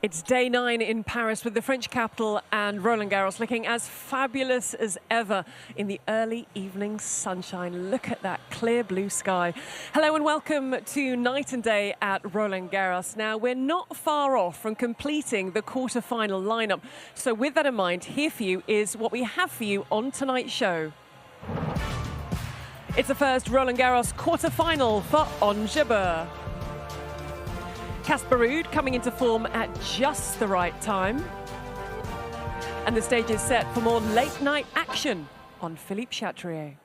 It's day 9 in Paris with the French capital and Roland-Garros looking as fabulous as ever in the early evening sunshine. Look at that clear blue sky. Hello and welcome to Night and Day at Roland-Garros. Now, we're not far off from completing the quarter-final lineup. So with that in mind, here for you is what we have for you on tonight's show. It's the first Roland-Garros quarter-final for Ons Jabeur. Casper Ruud coming into form at just the right time. And the stage is set for more late-night action on Philippe Chatrier.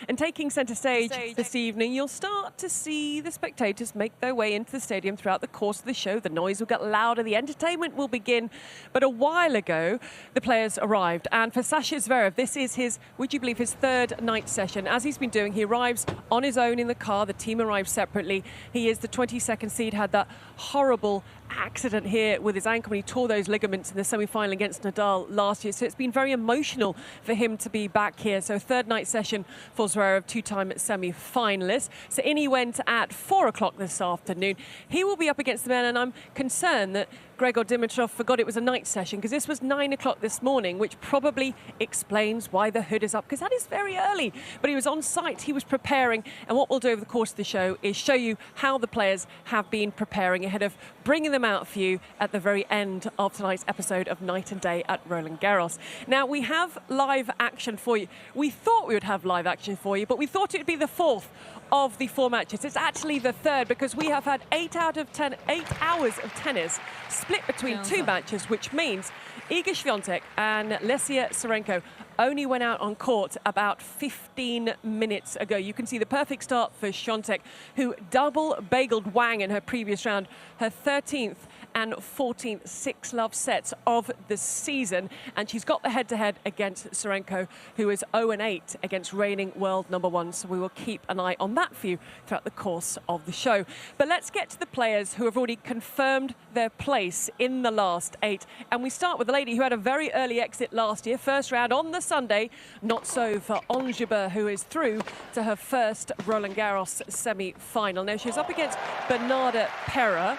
And taking centre stage this evening, you'll start to see the spectators make their way into the stadium throughout the course of the show. The noise will get louder, the entertainment will begin. But a while ago, the players arrived. And for Sasha Zverev, this is his, would you believe, his third night session. As he's been doing, he arrives on his own in the car. The team arrives separately. He is the 22nd seed, had that horrible accident here with his ankle when he tore those ligaments in the semi-final against Nadal last year. So it's been very emotional for him to be back here. So third night session for Zverev, two-time semi-finalist. So in he went at 4 o'clock this afternoon. He will be up against the men, and I'm concerned that Grigor Dimitrov forgot it was a night session because this was 9 o'clock this morning, which probably explains why the hood is up, because that is very early. But he was on site, he was preparing, and what we'll do over the course of the show is show you how the players have been preparing ahead of bringing them out for you at the very end of tonight's episode of Night and Day at Roland-Garros. Now, we have live action for you. We thought we would have live action for you, but we thought it would be the fourth of the 4 matches. It's actually the third, because we have had 8 hours of tennis split between 2 matches, which means Iga Swiatek and Lesia Tsurenko only went out on court about 15 minutes ago. You can see the perfect start for Swiatek, who double-bageled Wang in her previous round, her 13th and 14th 6-love sets of the season. And she's got the head-to-head against Tsurenko, who is 0-8 against reigning world #1. So we will keep an eye on that for you throughout the course of the show. But let's get to the players who have already confirmed their place in the last 8. And we start with a lady who had a very early exit last year. First round on the Sunday. Not so for Ons Jabeur, who is through to her first Roland-Garros semi-final. Now, she's up against Bernarda Pera.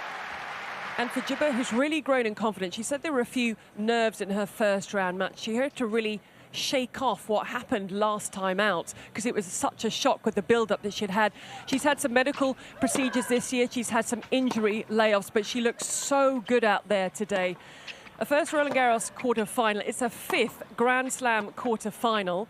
And for Jabeur, who's really grown in confidence, she said there were a few nerves in her first round match. She had to really shake off what happened last time out, because it was such a shock with the build-up that she'd had. She's had some medical procedures this year. She's had some injury layoffs, but she looks so good out there today. A first Roland-Garros quarter-final. It's her 5th Grand Slam quarter-final.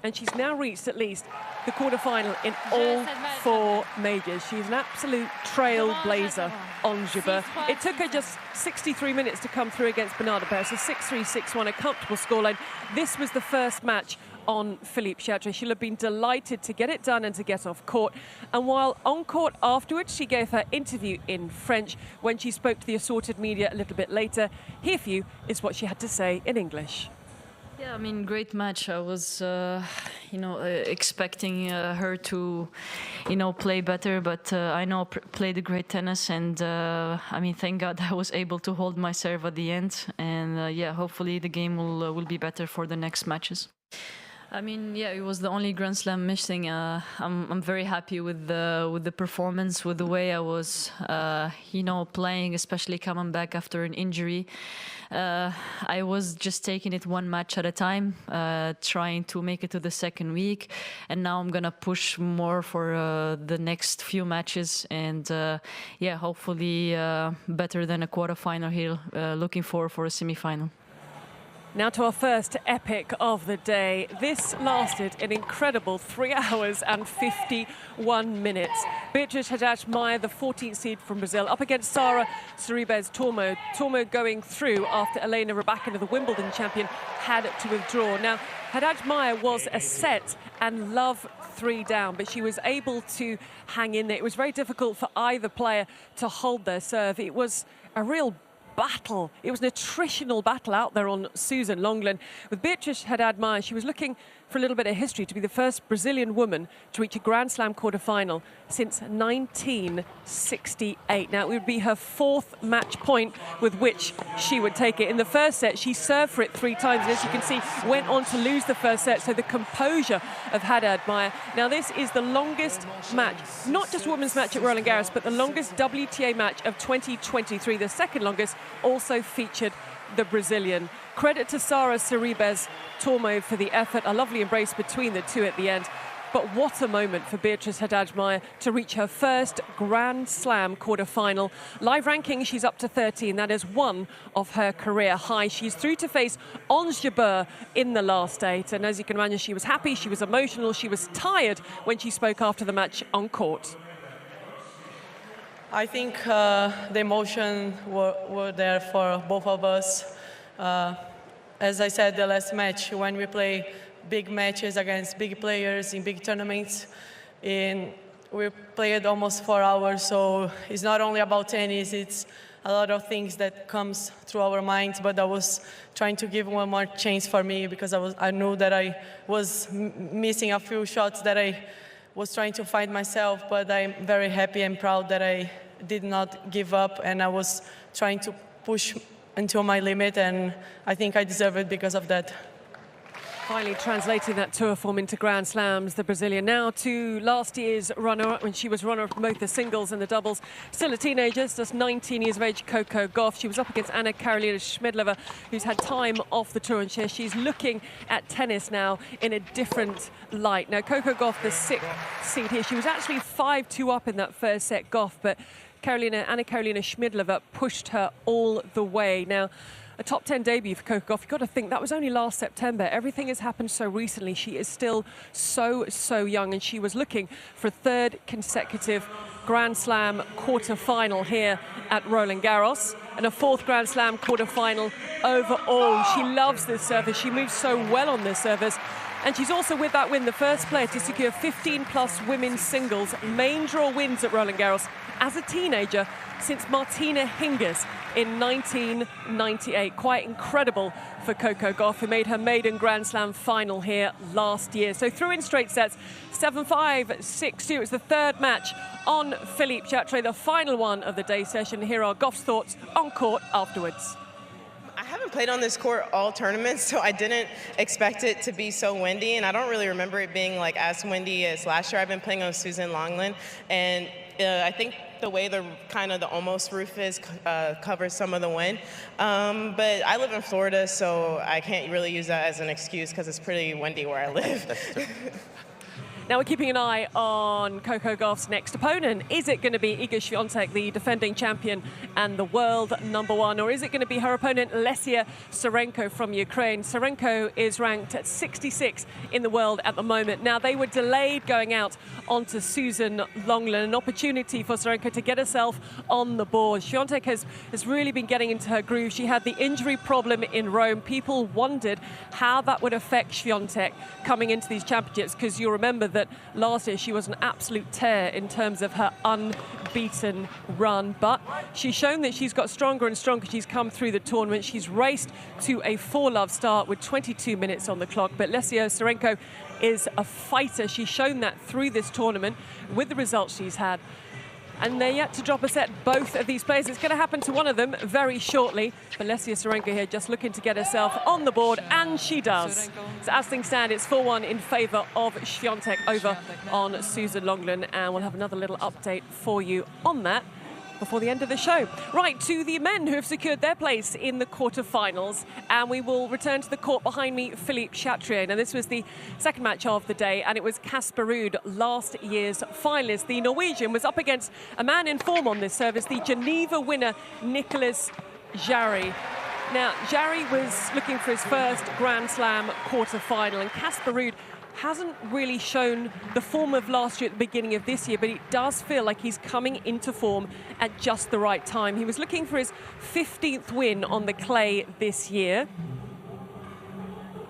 And she's now reached at least the quarter-final in all 4 majors. She's an absolute trailblazer, Ons Jabeur. It took her just 63 minutes to come through against Bernarda Pera, so 6-3, 6-1, a comfortable scoreline. This was the first match on Philippe Chatrier. She'll have been delighted to get it done and to get off court. And while on court afterwards, she gave her interview in French. When she spoke to the assorted media a little bit later, here for you is what she had to say in English. Yeah, I mean, great match. I was, expecting her to, play better, but I know played a great tennis, and I mean, thank God I was able to hold my serve at the end, and yeah, hopefully the game will be better for the next matches. I mean, yeah, it was the only Grand Slam missing. I'm very happy with the performance, with the way I was, playing, especially coming back after an injury. I was just taking it 1 match at a time, trying to make it to the second week, and now I'm gonna push more for the next few matches, and yeah, hopefully better than a quarterfinal here. Looking forward for a semi-final. Now to our first epic of the day. This lasted an incredible 3 hours and 51 minutes. Beatriz Haddad-Maia, the 14th seed from Brazil, up against Sara Sorribes Tormo. Tormo going through after Elena Rybakina, the Wimbledon champion, had to withdraw. Now, Haddad-Maia was a set and love 3 down, but she was able to hang in there. It was very difficult for either player to hold their serve. It was a real battle. It was an attritional battle out there on Susan Longland. With Beatriz Haddad-Maia, she was looking for a little bit of history to be the first Brazilian woman to reach a Grand Slam quarter-final since 1968. Now, it would be her 4th match point with which she would take it. In the first set, she served for it 3 times, and as you can see, went on to lose the first set, so the composure of Haddad-Maia. Now, this is the longest match, not just a women's match at Roland-Garros, but the longest WTA match of 2023, the second longest also featured the Brazilian. Credit to Sara Sorribes Tormo for the effort, a lovely embrace between the two at the end. But what a moment for Beatrice Haddad-Maia to reach her first Grand Slam quarter-final. Live ranking, she's up to 13. That is one of her career high. She's through to face Ons Jabeur in the last 8. And as you can imagine, she was happy, she was emotional, she was tired when she spoke after the match on court. I think the emotion were there for both of us. As I said, the last match, when we play big matches against big players in big tournaments, and we played almost 4 hours, so it's not only about tennis, it's a lot of things that comes through our minds, but I was trying to give one more chance for me because I knew that I was missing a few shots that I was trying to find myself, but I'm very happy and proud that I did not give up, and I was trying to push until my limit, and I think I deserve it because of that. Finally translating that tour form into Grand Slams, the Brazilian now to last year's runner-up when she was runner-up both the singles and the doubles. Still a teenager, just 19 years of age, Coco Gauff. She was up against Anna Karolina Schmidlova, who's had time off the tour, and she's looking at tennis now in a different light. Now, Coco Gauff, the 6th seed here, she was actually 5-2 up in that first set, Gauff, but Anna Karolina Schmidlova pushed her all the way. Now, a top 10 debut for Coco Gauff. You've got to think that was only last September. Everything has happened so recently. She is still so young, and she was looking for a 3rd consecutive Grand Slam quarter-final here at Roland-Garros, and a 4th Grand Slam quarter-final overall. She loves this service. She moves so well on this service. And she's also, with that win, the first player to secure 15-plus women's singles main draw wins at Roland-Garros as a teenager since Martina Hingis in 1998. Quite incredible for Coco Gauff, who made her maiden Grand Slam final here last year. So through in straight sets, 7-5, 6-2. It's the 3rd match on Philippe Chatrier, the final one of the day session. Here are Gauff's thoughts on court afterwards. I haven't played on this court all tournament, so I didn't expect it to be so windy, and I don't really remember it being like as windy as last year. I've been playing on Susan Longland, and I think the way the almost roof is covers some of the wind. But I live in Florida, so I can't really use that as an excuse because it's pretty windy where I live. Now we're keeping an eye on Coco Gauff's next opponent. Is it going to be Iga Swiatek, the defending champion and the world #1, or is it going to be her opponent Lesia Tsurenko from Ukraine? Tsurenko is ranked at 66 in the world at the moment. Now they were delayed going out onto Susan Longland, an opportunity for Tsurenko to get herself on the board. Swiatek has really been getting into her groove. She had the injury problem in Rome. People wondered how that would affect Swiatek coming into these championships, because you'll remember that last year she was an absolute tear in terms of her unbeaten run, but she's shown that she's got stronger and stronger. She's come through the tournament. She's raced to a 4-love start with 22 minutes on the clock, but Lesia Tsurenko is a fighter. She's shown that through this tournament with the results she's had. And they're yet to drop a set, both of these players. It's going to happen to one of them very shortly. But Lesia Tsurenko here just looking to get herself on the board, and she does. So as things stand, it's 4-1 in favour of Swiatek over on Susan Longland. And we'll have another little update for you on that before the end of the show. Right, to the men who have secured their place in the quarterfinals, and we will return to the court behind me, Philippe Chatrier. Now, this was the second match of the day, and it was Casper Ruud, last year's finalist. The Norwegian was up against a man in form on this service, the Geneva winner, Nicolas Jarry. Now, Jarry was looking for his first Grand Slam quarterfinal, and Casper Ruud hasn't really shown the form of last year at the beginning of this year, but it does feel like he's coming into form at just the right time. He was looking for his 15th win on the clay this year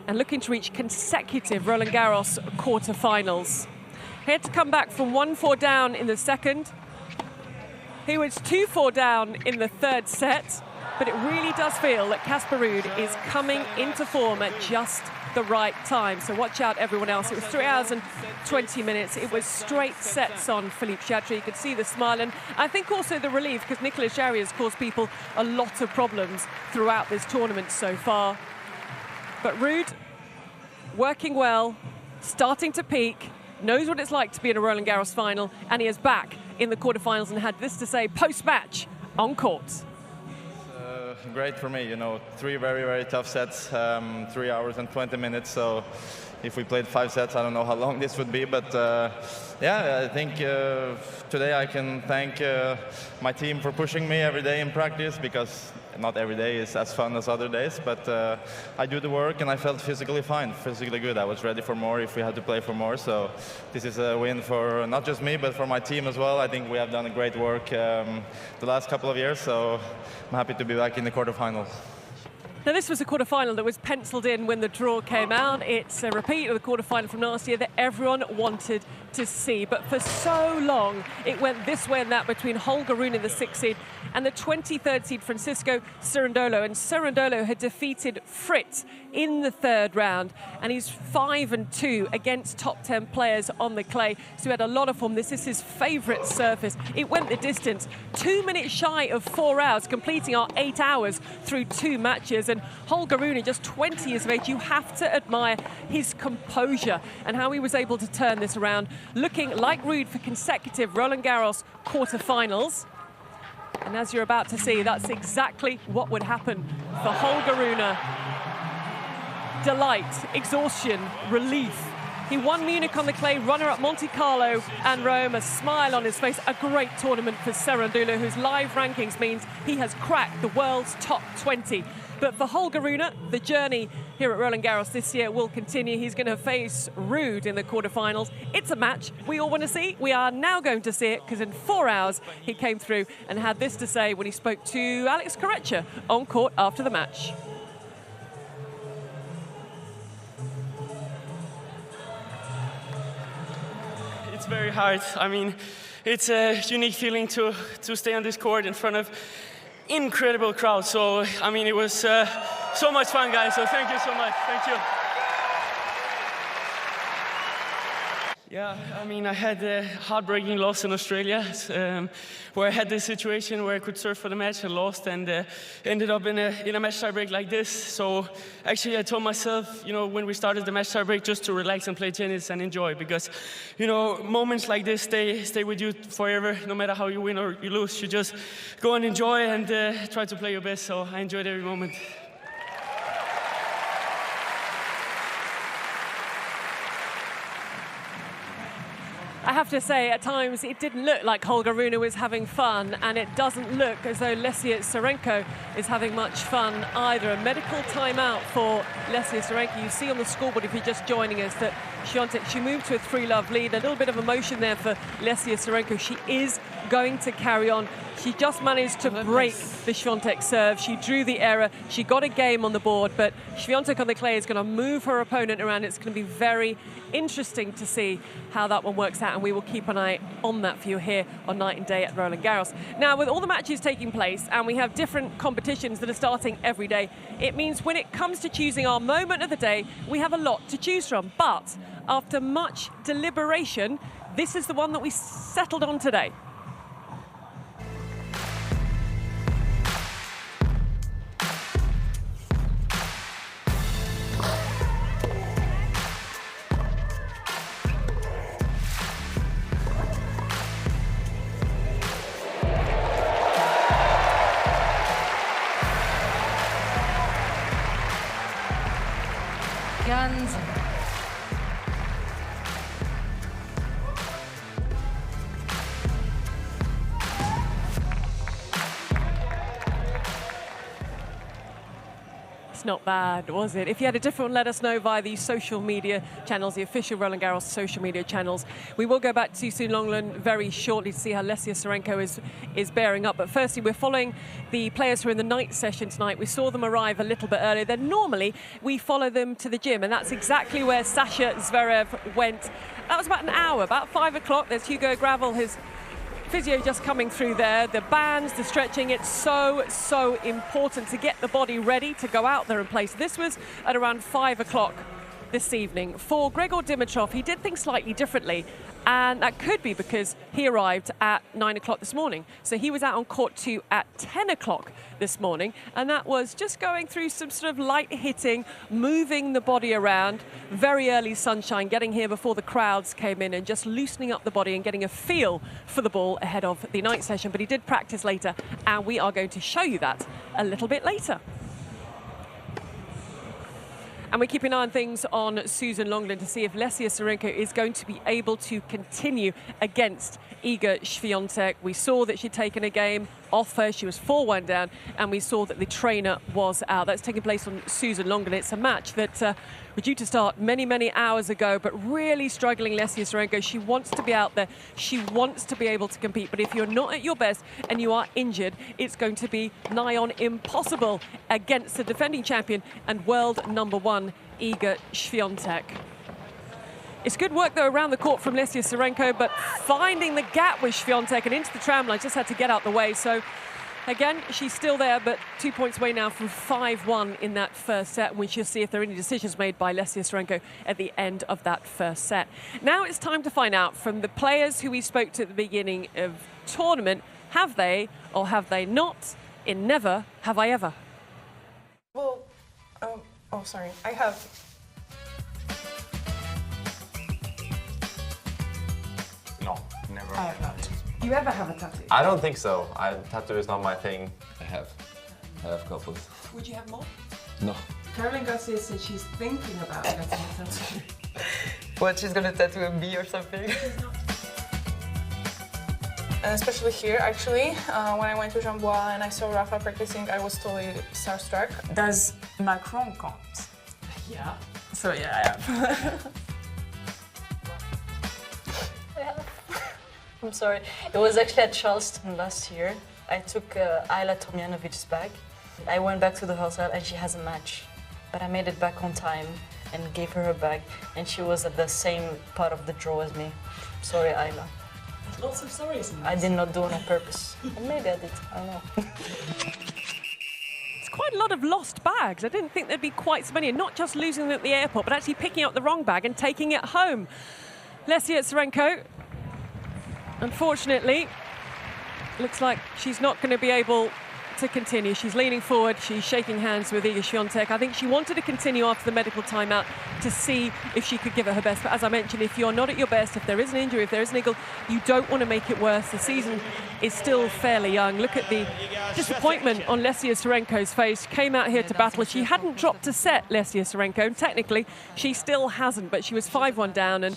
and looking to reach consecutive Roland-Garros quarterfinals. He had to come back from 1-4 down in the second. He was 2-4 down in the third set, but it really does feel that Casper Ruud is coming into form at just the right time. So watch out, everyone else. It was 3 hours and 20 minutes. It was straight sets on Philippe Chatrier. You could see the smile, and I think also the relief, because Nicolas Jarry has caused people a lot of problems throughout this tournament so far. But Ruud, working well, starting to peak, knows what it's like to be in a Roland-Garros final, and he is back in the quarterfinals and had this to say post-match on court. great for me. You know, 3 very, very tough sets, 3 hours and 20 minutes. So if we played 5 sets, I don't know how long this would be. But yeah, I think today I can thank my team for pushing me every day in practice, because not every day is as fun as other days. But I do the work, and I felt physically fine, physically good. I was ready for more if we had to play for more. So this is a win for not just me, but for my team as well. I think we have done a great work the last couple of years. So I'm happy to be back in the quarterfinals. Now, this was a quarterfinal that was penciled in when the draw came out. It's a repeat of the quarterfinal from last year that everyone wanted to see. But for so long, it went this way and that between Holger Rune in the 6th seed and the 23rd seed Francisco Cerundolo. And Cerundolo had defeated Fritz in the 3rd round, and he's 5-2 against top 10 players on the clay. So he had a lot of form. This is his favorite surface. It went the distance, 2 minutes shy of 4 hours, completing our 8 hours through 2 matches. And Holger Rune, just 20 years of age, you have to admire his composure and how he was able to turn this around, looking like Ruud for consecutive Roland-Garros quarterfinals. And as you're about to see, that's exactly what would happen for Holger Rune. Delight, exhaustion, relief. He won Munich on the clay, runner-up Monte Carlo and Rome, a smile on his face. A great tournament for Cerundolo, whose live rankings means he has cracked the world's top 20. But for Holger Rune, the journey here at Roland-Garros this year will continue. He's going to face Ruud in the quarterfinals. It's a match we all want to see. We are now going to see it, because in 4 hours he came through and had this to say when he spoke to Alex Corretja on court after the match. It's very hard. I mean, it's a unique feeling to stay on this court in front of incredible crowd. So, I mean, it was so much fun, guys. So thank you so much. Thank you. Yeah, I mean, I had a heartbreaking loss in Australia, where I had this situation where I could serve for the match and lost, and ended up in a match tiebreak like this. So actually, I told myself, you know, when we started the match tiebreak, just to relax and play tennis and enjoy, because, you know, moments like this stay with you forever. No matter how you win or you lose, you just go and enjoy and try to play your best. So I enjoyed every moment. I have to say, at times, it didn't look like Holger Rune was having fun, and it doesn't look as though Lesia Tsurenko is having much fun either. A medical timeout for Lesia Tsurenko. You see on the scoreboard, if you're just joining us, that Świątek, she moved to a 3-love lead. A little bit of emotion there for Lesia Tsurenko. She is going to carry on. She just managed to break the Świątek serve. She drew the error. She got a game on the board, but Świątek on the clay is going to move her opponent around. It's going to be very interesting to see how that one works out, and we will keep an eye on that for you here on Night and Day at Roland-Garros. Now, with all the matches taking place, and we have different competitions that are starting every day, it means when it comes to choosing our moment of the day, we have a lot to choose from. But after much deliberation, this is the one that we settled on today. Guns. Not bad, was it? If you had a different one, let us know via the social media channels, the official Roland-Garros social media channels. We will go back to Sue Longland very shortly to see how Lesia Tsurenko is bearing up. But firstly, we're following the players who are in the night session tonight. We saw them arrive a little bit earlier. Then normally we follow them to the gym, and that's exactly where Sasha Zverev went. That was about an hour, about 5 o'clock. There's Hugo Gravel, his physio just coming through there. The bands, the stretching, it's so important to get the body ready to go out there and play. So this was at around 5 o'clock this evening. For Gregor Dimitrov, he did things slightly differently, and that could be because he arrived at 9 o'clock this morning. So he was out on court 2 at 10 o'clock this morning, and that was just going through some sort of light hitting, moving the body around. very early sunshine, getting here before the crowds came in and just loosening up the body and getting a feel for the ball ahead of the night session. But he did practice later, and we are going to show you that a little bit later. And we're keeping an eye on things on Susan Longland to see if Lesia Tsurenko is going to be able to continue against Iga Świątek. We saw that she'd taken a game off her. She was 4-1 down, and we saw that the trainer was out. That's taking place on Susan Longland. It's a match that was due to start many, many hours ago, but really struggling Lesia Tsurenko. She wants to be out there. She wants to be able to compete. But if you're not at your best and you are injured, it's going to be nigh on impossible against the defending champion and world #1, Iga Świątek. It's good work, though, around the court from Lesia Tsurenko, but finding the gap with Świątek and into the tram line, just had to get out the way. So, again, she's still there, but 2 points away now from 5-1 in that first set. We shall see if there are any decisions made by Lesia Tsurenko at the end of that first set. Now it's time to find out from the players who we spoke to at the beginning of tournament, have they or have they not in Never Have I Ever? Well, oh, sorry. I have... No, never. I have not. Do you ever have a tattoo? I don't think so. Tattoo is not my thing. I have couples. Would you have more? No. Caroline Garcia said she's thinking about getting a tattoo. What, she's gonna tattoo a bee or something? Especially here, actually. When I went to Jambois and I saw Rafa practicing, I was totally starstruck. Does Macron count? Yeah. So yeah, I have. I'm sorry. It was actually at Charleston last year. I took Ayla Tomjanovic's bag. I went back to the hotel and she has a match. But I made it back on time and gave her bag, and she was at the same part of the draw as me. Sorry, Ayla. Lots of sorries. I did not do it on purpose. Or maybe I did, I don't know. It's quite a lot of lost bags. I didn't think there'd be quite so many, and not just losing them at the airport, but actually picking up the wrong bag and taking it home. Lesia Tsurenko, unfortunately, looks like she's not going to be able to continue. She's leaning forward, she's shaking hands with Iga Świątek. I think she wanted to continue after the medical timeout to see if she could give it her best. But as I mentioned, if you're not at your best, if there is an injury, if there is an niggle, you don't want to make it worse. The season is still fairly young. Look at the disappointment on Lesia Tsurenko's face. Came out here to battle. She hadn't dropped a set, Lesia Tsurenko, and technically she still hasn't, but she was 5-1 down, and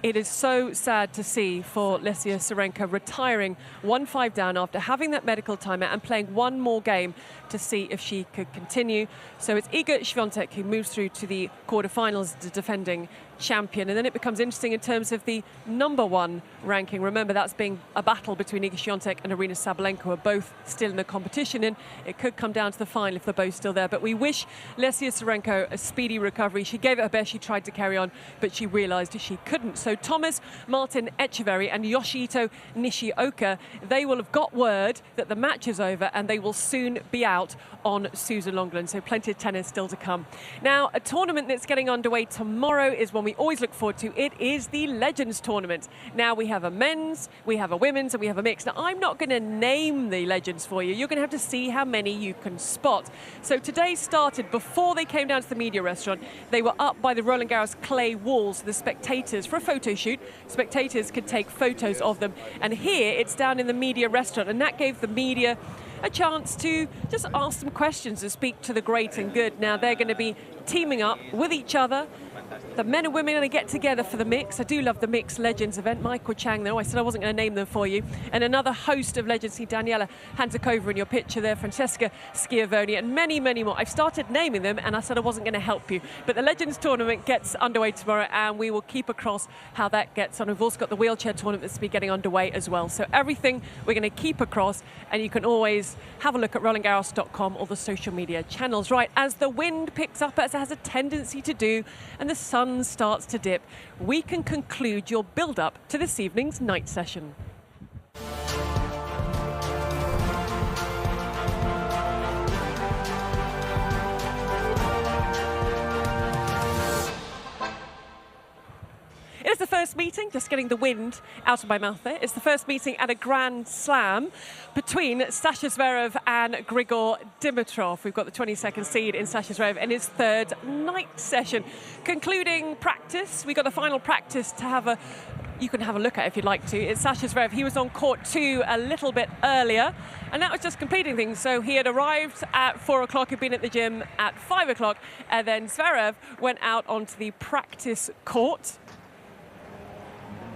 it is so sad to see for Lesia Tsurenko retiring 1-5 down after having that medical timeout and playing one more game to see if she could continue. So it's Iga Świątek who moves through to the quarterfinals, the defending champion. And then it becomes interesting in terms of the #1 ranking. Remember, that's being a battle between Iga Świątek and Aryna Sabalenka, who are both still in the competition, and it could come down to the final if they're both still there. But we wish Lesia Tsurenko a speedy recovery. She gave it her best, she tried to carry on, but she realized she couldn't. So Thomas Martin Echeverry and Yoshihito Nishioka, they will have got word that the match is over and they will soon be out on Susan Longland. So plenty of tennis still to come. Now, a tournament that's getting underway tomorrow is one we always look forward to. It is the Legends Tournament. Now, we have a men's, we have a women's, and we have a mix. Now, I'm not going to name the Legends for you. You're going to have to see how many you can spot. So today started before they came down to the media restaurant. They were up by the Roland-Garros clay walls, the spectators, for a photo shoot. Spectators could take photos of them. And here, it's down in the media restaurant, and that gave the media a chance to just ask some questions and speak to the great and good. Now, they're going to be teaming up with each other. The men and women are going to get together for the mix. I do love the Mixed Legends event. Michael Chang, though, I said I wasn't going to name them for you. And another host of legends, see Daniela Hanzakova in your picture there, Francesca Schiavone, and many, many more. I've started naming them, and I said I wasn't going to help you. But the Legends Tournament gets underway tomorrow, and we will keep across how that gets on. We've also got the wheelchair tournament that's be getting underway as well. So everything we're going to keep across, and you can always have a look at RolandGarros.com or the social media channels. Right, as the wind picks up, as it has a tendency to do, and the sun starts to dip, we can conclude your build-up to this evening's night session. It is the first first meeting, just getting the wind out of my mouth there, it's the first meeting at a Grand Slam between Sasha Zverev and Grigor Dimitrov. We've got the 22nd seed in Sasha Zverev in his third night session. Concluding practice, we got the final practice to have a, you can have a look at if you'd like to. It's Sasha Zverev. He was on court 2 a little bit earlier, and that was just completing things. So he had arrived at 4 o'clock, he'd been at the gym at 5 o'clock, and then Zverev went out onto the practice court,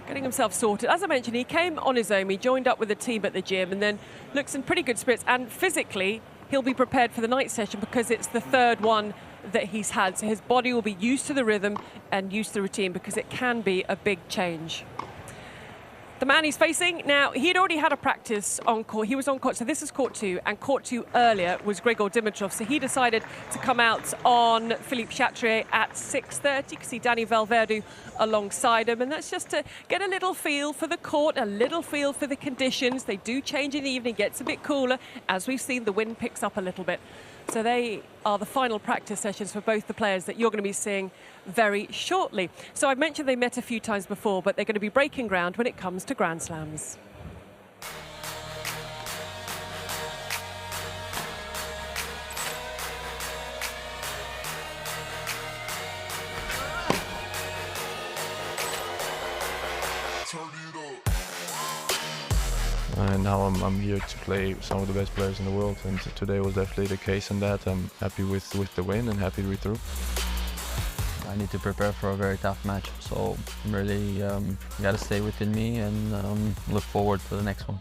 getting himself sorted. As I mentioned, he came on his own, he joined up with the team at the gym, and then looks in pretty good spirits, and physically, he'll be prepared for the night session because it's the third one that he's had. So his body will be used to the rhythm and used to the routine because it can be a big change. The man he's facing, now, he'd already had a practice on court. He was on court, so this is court 2, and court 2 earlier was Grigor Dimitrov. So he decided to come out on Philippe Chatrier at 6:30. You can see Danny Valverde alongside him, and that's just to get a little feel for the court, a little feel for the conditions. They do change in the evening, gets a bit cooler. As we've seen, the wind picks up a little bit. So they are the final practice sessions for both the players that you're going to be seeing very shortly. So I've mentioned they met a few times before, but they're going to be breaking ground when it comes to Grand Slams. And now I'm here to play some of the best players in the world, and today was definitely the case in that. I'm happy with the win and happy we're through. I need to prepare for a very tough match, so I'm really got to stay within me and look forward to the next one.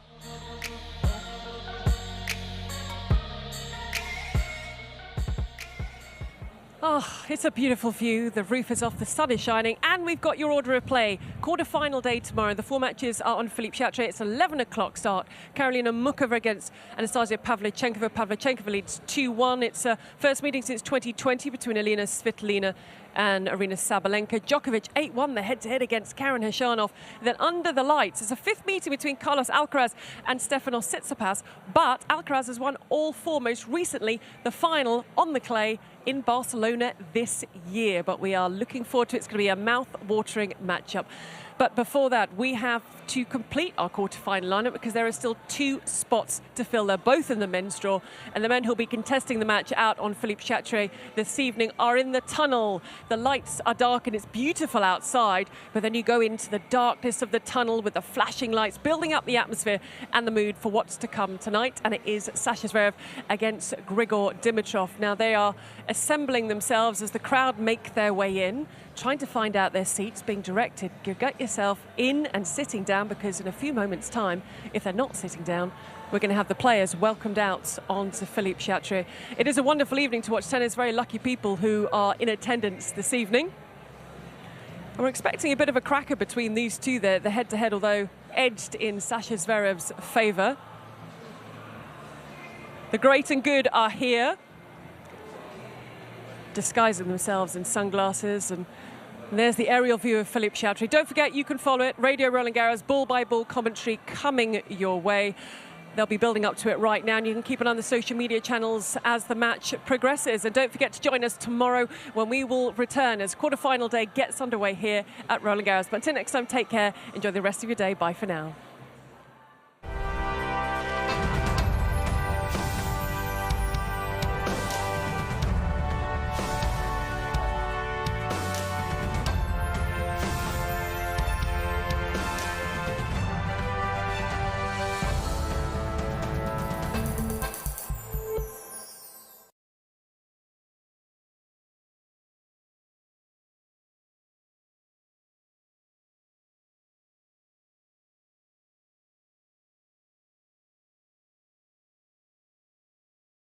Oh, it's a beautiful view. The roof is off, the sun is shining, and we've got your order of play. Quarter-final day tomorrow. The 4 matches are on Philippe Chatrier. It's 11 o'clock start. Karolina Mukova against Anastasia Pavlyuchenkova. Pavlyuchenkova leads 2-1. It's a first meeting since 2020 between Elina Svitolina and Arina Sabalenka. Djokovic 8-1, the head-to-head against Karen Khachanov. Then under the lights, it's a 5th meeting between Carlos Alcaraz and Stefanos Tsitsipas, but Alcaraz has won all 4, most recently the final on the clay in Barcelona this year. But we are looking forward to it. It's going to be a mouth-watering matchup. But before that, we have to complete our quarter-final lineup because there are still 2 spots to fill. They're both in the men's draw, and the men who'll be contesting the match out on Philippe Chatrier this evening are in the tunnel. The lights are dark and it's beautiful outside, but then you go into the darkness of the tunnel with the flashing lights, building up the atmosphere and the mood for what's to come tonight. And it is Sasha Zverev against Grigor Dimitrov. Now they are assembling themselves as the crowd make their way in, trying to find out their seats, being directed, get yourself in and sitting down, because in a few moments' time, if they're not sitting down, we're going to have the players welcomed out onto Philippe Chatrier. It is a wonderful evening to watch tennis, very lucky people who are in attendance this evening. And we're expecting a bit of a cracker between these two there, the head-to-head, although edged in Sasha Zverev's favour. The great and good are here, disguising themselves in sunglasses, and there's the aerial view of Philippe Chatrier. Don't forget, you can follow it. Radio Roland-Garros, ball-by-ball commentary coming your way. They'll be building up to it right now, and you can keep an eye on the social media channels as the match progresses. And don't forget to join us tomorrow when we will return as quarter-final day gets underway here at Roland-Garros. But until next time, take care. Enjoy the rest of your day. Bye for now.